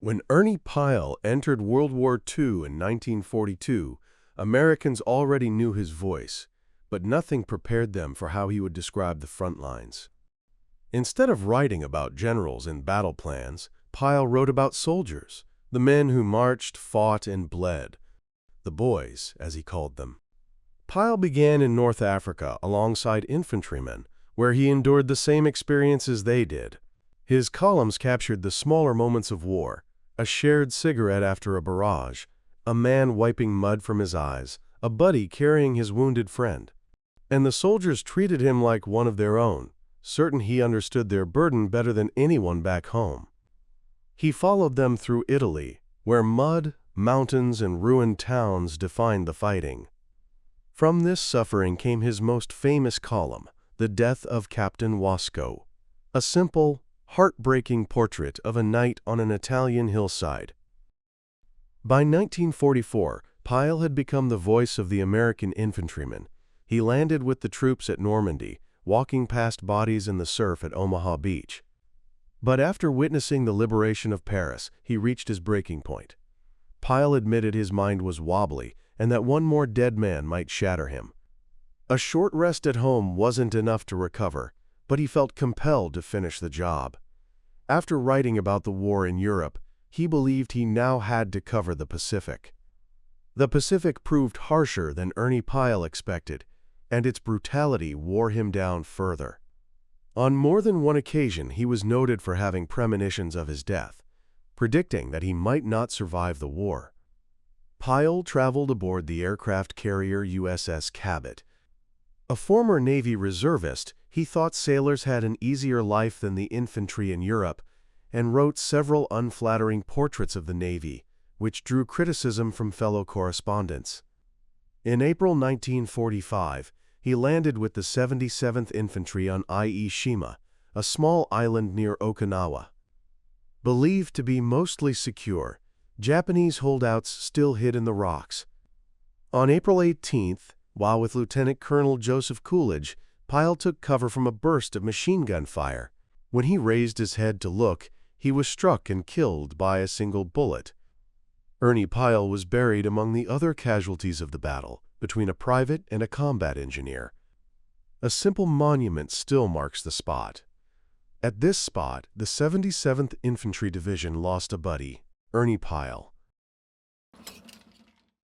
When Ernie Pyle entered World War II in 1942, Americans already knew his voice, but nothing prepared them for how he would describe the front lines. Instead of writing about generals and battle plans, Pyle wrote about soldiers, the men who marched, fought, and bled. The boys, as he called them. Pyle began in North Africa alongside infantrymen, where he endured the same experiences they did. His columns captured the smaller moments of war: a shared cigarette after a barrage, a man wiping mud from his eyes, a buddy carrying his wounded friend. And the soldiers treated him like one of their own, certain he understood their burden better than anyone back home. He followed them through Italy, where mud, mountains, and ruined towns defined the fighting. From this suffering came his most famous column, The Death of Captain Wasco, a simple, heartbreaking portrait of a night on an Italian hillside. By 1944, Pyle had become the voice of the American infantryman. He landed with the troops at Normandy, walking past bodies in the surf at Omaha Beach. But after witnessing the liberation of Paris, he reached his breaking point. Pyle admitted his mind was wobbly and that one more dead man might shatter him. A short rest at home wasn't enough to recover, but he felt compelled to finish the job. After writing about the war in Europe, he believed he now had to cover the Pacific. The Pacific proved harsher than Ernie Pyle expected, and its brutality wore him down further. On more than one occasion, he was noted for having premonitions of his death, predicting that he might not survive the war. Pyle traveled aboard the aircraft carrier USS Cabot. A former Navy reservist, he thought sailors had an easier life than the infantry in Europe, and wrote several unflattering portraits of the Navy, which drew criticism from fellow correspondents. In April 1945, he landed with the 77th Infantry on Ie Shima, a small island near Okinawa. Believed to be mostly secure, Japanese holdouts still hid in the rocks. On April 18th, while with Lieutenant Colonel Joseph Coolidge, Pyle took cover from a burst of machine gun fire. When he raised his head to look, he was struck and killed by a single bullet. Ernie Pyle was buried among the other casualties of the battle, between a private and a combat engineer. A simple monument still marks the spot. At this spot, the 77th Infantry Division lost a buddy, Ernie Pyle.